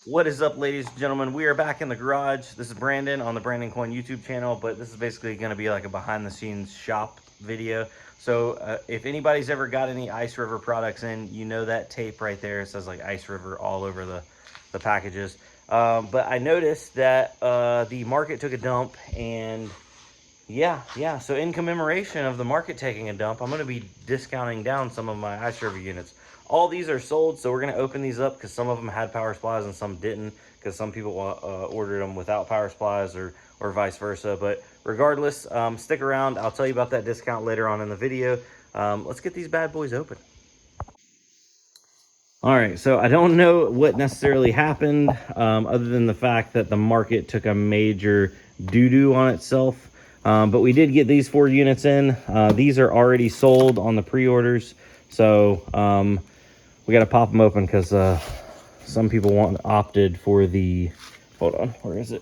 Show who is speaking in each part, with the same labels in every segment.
Speaker 1: What is up, ladies and gentlemen? We are back in the garage. This is Brandon on the Brandon Coin YouTube channel, but this is basically going to be like a behind the scenes shop video. So if anybody's ever got any ICERIVER products in, you know that tape right there. It says like ICERIVER all over the packages. But I noticed that the market took a dump, and yeah. So in commemoration of the market taking a dump, I'm going to be discounting down some of my ICERIVER units. All these are sold, so we're going to open these up because some of them had power supplies and some didn't, because some people ordered them without power supplies or vice versa. But regardless, stick around. I'll tell you about that discount later on in the video. Let's get these bad boys open. All right, so I don't know what necessarily happened other than the fact that the market took a major doo-doo on itself. But we did get these 4 units in. These are already sold on the pre-orders. So we got to pop them open because some people opted for the, hold on, where is it?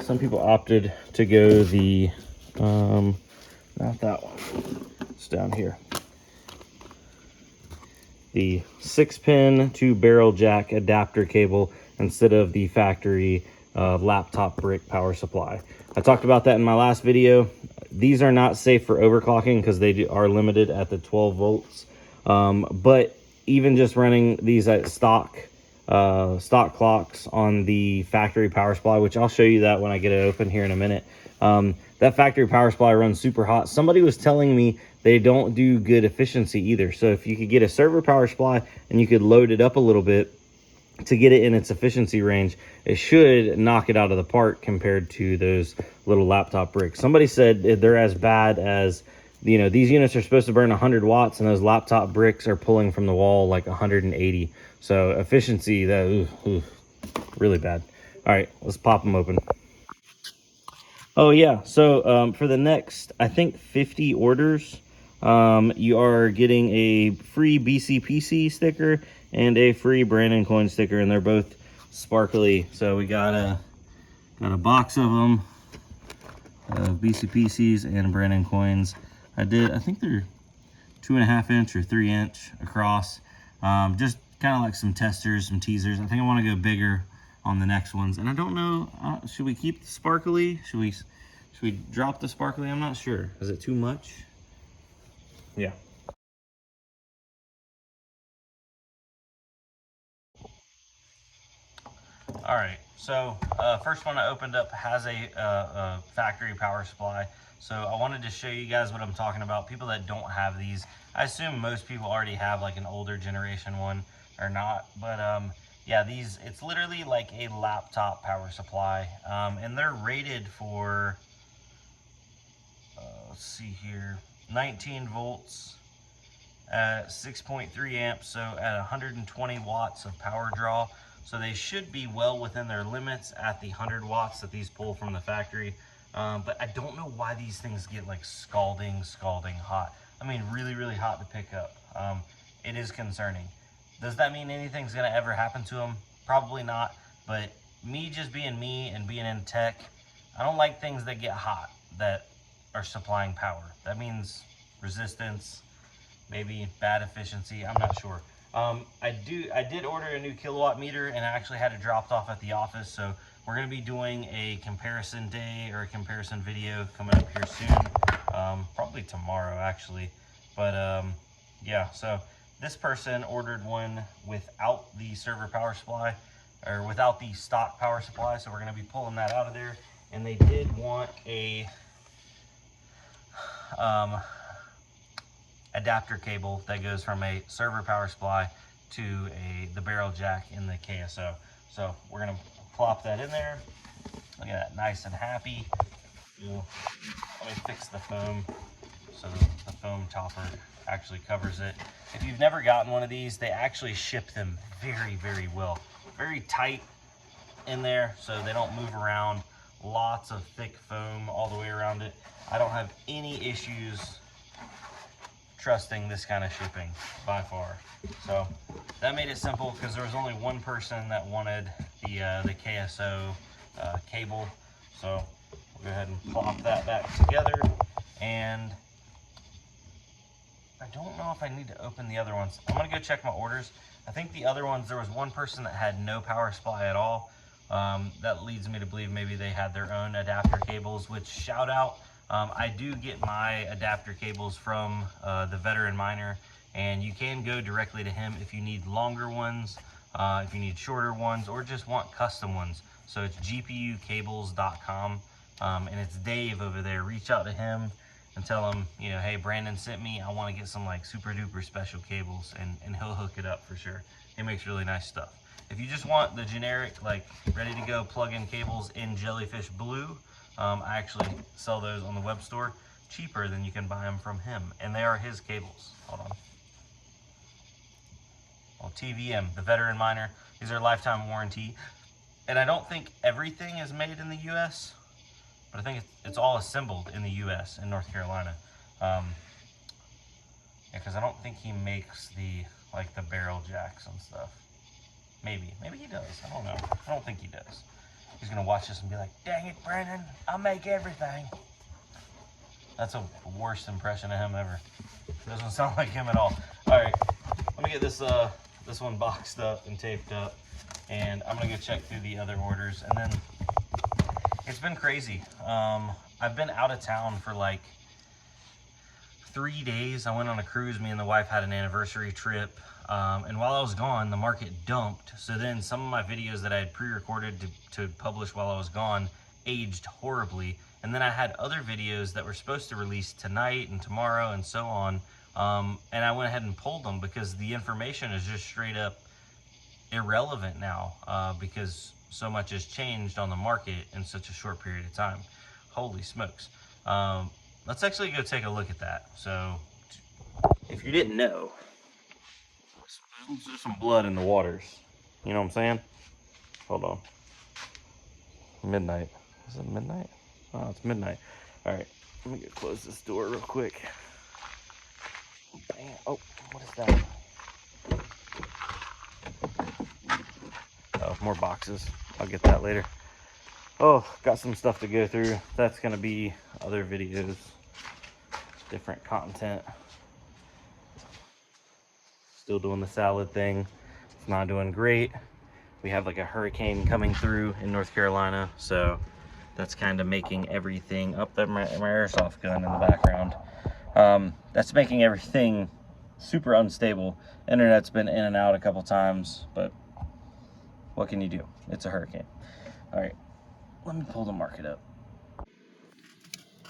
Speaker 1: Some people opted to go the, not that one, it's down here. The 6-pin 2-barrel jack adapter cable instead of the factory laptop brick power supply. I talked about that in my last video. These are not safe for overclocking because they are limited at the 12 volts. But even just running these at stock clocks on the factory power supply, which I'll show you that when I get it open here in a minute. That factory power supply runs super hot. Somebody was telling me they don't do good efficiency either. So if you could get a server power supply and you could load it up a little bit to get it in its efficiency range, it should knock it out of the park compared to those little laptop bricks. Somebody said they're as bad as, you know, these units are supposed to burn 100 watts and those laptop bricks are pulling from the wall like 180. So efficiency, that really bad. All right, let's pop them open. Oh yeah, so for the next, I think 50 orders, you are getting a free BCPC sticker and a free Brandon coin sticker, and they're both sparkly. So we got a box of them, BCPCs and Brandon coins. I think they're 2.5 inch or 3 inch across. Just kind of like some testers, some teasers. I think I want to go bigger on the next ones, and I don't know, should we keep the sparkly? Should we drop the sparkly? I'm not sure. Is it too much? Yeah. All right, so first one I opened up has a factory power supply. So I wanted to show you guys what I'm talking about. People that don't have these, I assume most people already have like an older generation one or not, but yeah, it's literally like a laptop power supply, and they're rated for, let's see here, 19 volts at 6.3 amps, so at 120 watts of power draw. So they should be well within their limits at the 100 watts that these pull from the factory. But I don't know why these things get like scalding hot. I mean, really hot to pick up. It is concerning. Does that mean anything's gonna ever happen to them? Probably not, but me just being me and being in tech, I don't like things that get hot that are supplying power. That means resistance, maybe bad efficiency, I'm not sure. I did order a new kilowatt meter, and I actually had it dropped off at the office, so we're going to be doing a comparison day or a comparison video coming up here soon, probably tomorrow actually. But yeah, so this person ordered one without the server power supply, or without the stock power supply, so we're going to be pulling that out of there. And they did want a adapter cable that goes from a server power supply to the barrel jack in the KS0. So we're gonna plop that in there. Look at that, nice and happy. Let me fix the foam so the foam topper actually covers it. If you've never gotten one of these, they actually ship them very well. Very tight in there so they don't move around. Lots of thick foam all the way around it. I don't have any issues trusting this kind of shipping by far. So that made it simple because there was only one person that wanted the KS0 cable. So we'll go ahead and plop that back together. And I don't know if I need to open the other ones. I'm gonna go check my orders. I think the other ones, there was one person that had no power supply at all. That leads me to believe maybe they had their own adapter cables, which shout out. I do get my adapter cables from the veteran miner, and you can go directly to him if you need longer ones, if you need shorter ones, or just want custom ones. So it's gpucables.com, and it's Dave over there. Reach out to him and tell him, you know, hey, Brandon sent me, I want to get some like super duper special cables, and he'll hook it up for sure. He makes really nice stuff. If you just want the generic, like ready to go plug-in cables in jellyfish blue, I actually sell those on the web store cheaper than you can buy them from him, and they are his cables. Hold on. Well, TVM, the veteran miner, these are lifetime warranty, and I don't think everything is made in the U.S., but I think it's all assembled in the U.S. in North Carolina. Yeah, because I don't think he makes the barrel jacks and stuff. Maybe he does. I don't know. I don't think he does. He's gonna watch this and be like, "Dang it, Brandon! I make everything." That's a worst impression of him ever. Doesn't sound like him at all. All right, let me get this this one boxed up and taped up, and I'm gonna go check through the other orders, and then. It's been crazy. I've been out of town for like 3 days. I went on a cruise. Me and the wife had an anniversary trip. And while I was gone, the market dumped. So then some of my videos that I had pre-recorded to publish while I was gone aged horribly. And then I had other videos that were supposed to release tonight and tomorrow and so on. And I went ahead and pulled them because the information is just straight up irrelevant now, because so much has changed on the market in such a short period of time. Holy smokes. Let's actually go take a look at that. So if you didn't know, there's some blood in the waters. You know what I'm saying? Hold on. Midnight. Is it midnight? Oh, it's midnight. All right, let me go close this door real quick. Bam. Oh, what is that? Oh, more boxes. I'll get that later. Oh, got some stuff to go through. That's gonna be other videos, different content. Still doing the salad thing. It's not doing great. We have like a hurricane coming through in North Carolina, so that's kind of making everything up there. My airsoft gun in the background. That's making everything super unstable. Internet's been in and out a couple times, but what can you do? It's a hurricane. All right, let me pull the market up.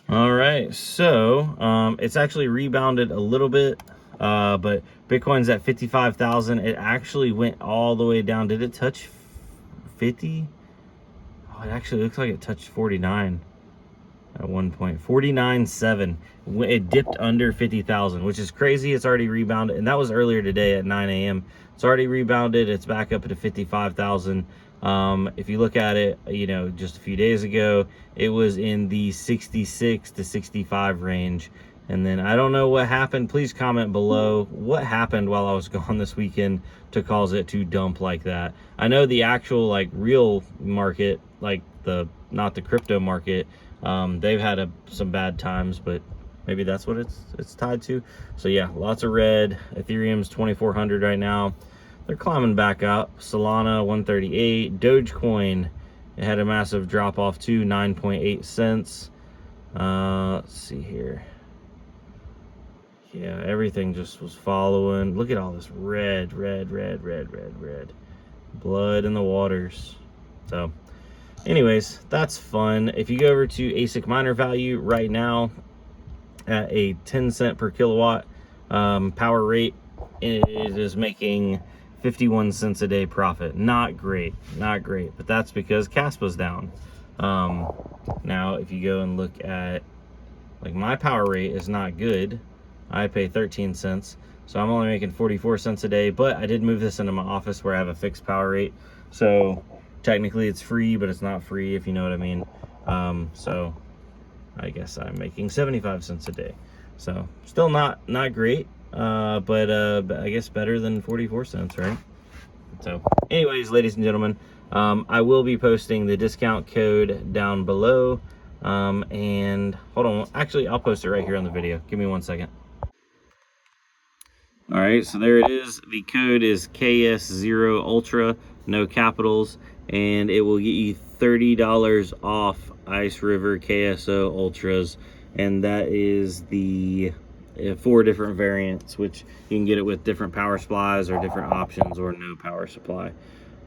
Speaker 1: All right, so it's actually rebounded a little bit, but Bitcoin's at 55,000. It actually went all the way down. Did it touch 50? Oh, it actually looks like it touched 49 at one point. 49.7. It dipped under 50,000, which is crazy. It's already rebounded, and that was earlier today at 9 a.m. It's already rebounded. It's back up to 55,000. If you look at it, you know, just a few days ago, it was in the 66 to 65 range. And then I don't know what happened. Please comment below what happened while I was gone this weekend to cause it to dump like that. I know the actual like real market, like not the crypto market, they've had some bad times, but maybe that's what it's tied to. So yeah, lots of red. Ethereum's 2,400 right now. They're climbing back up. Solana 138. Dogecoin, it had a massive drop off to 9.8 cents. Let's see here. Yeah, everything just was following. Look at all this red. Blood in the waters. So anyways, that's fun. If you go over to ASIC miner value right now at a 10 cent per kilowatt power rate, it is making 51 cents a day profit. Not great, but that's because Caspa's down. Now if you go and look at, like, my power rate is not good. I pay 13 cents, so I'm only making 44 cents a day, but I did move this into my office where I have a fixed power rate, so technically it's free, but it's not free, if you know what I mean. So I guess I'm making 75 cents a day, so still not great, but I guess better than 44 cents, right? So anyways, ladies and gentlemen, I will be posting the discount code down below, and hold on, actually I'll post it right here on the video. Give me 1 second. All right, so there it is. The code is KS0 Ultra, no capitals, and it will get you $30 off ICERIVER KS0 Ultras, and that is the 4 different variants, which you can get it with different power supplies or different options or no power supply.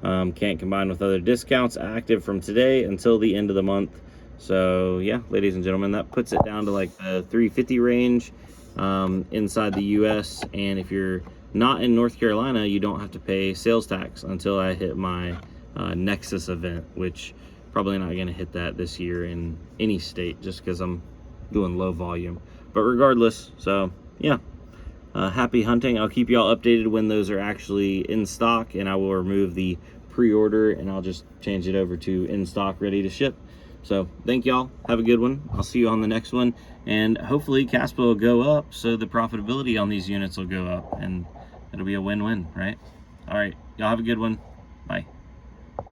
Speaker 1: Can't combine with other discounts, active from today until the end of the month. So yeah, ladies and gentlemen, that puts it down to like the $350 range inside the US. And if you're not in North Carolina, you don't have to pay sales tax until I hit my Nexus event, which probably not going to hit that this year in any state just because I'm doing low volume. But regardless, so yeah, happy hunting. I'll keep y'all updated when those are actually in stock, and I will remove the pre-order and I'll just change it over to in stock, ready to ship. So thank y'all, have a good one. I'll see you on the next one, and hopefully cash flow will go up so the profitability on these units will go up, and it'll be a win-win, right? All right, y'all have a good one.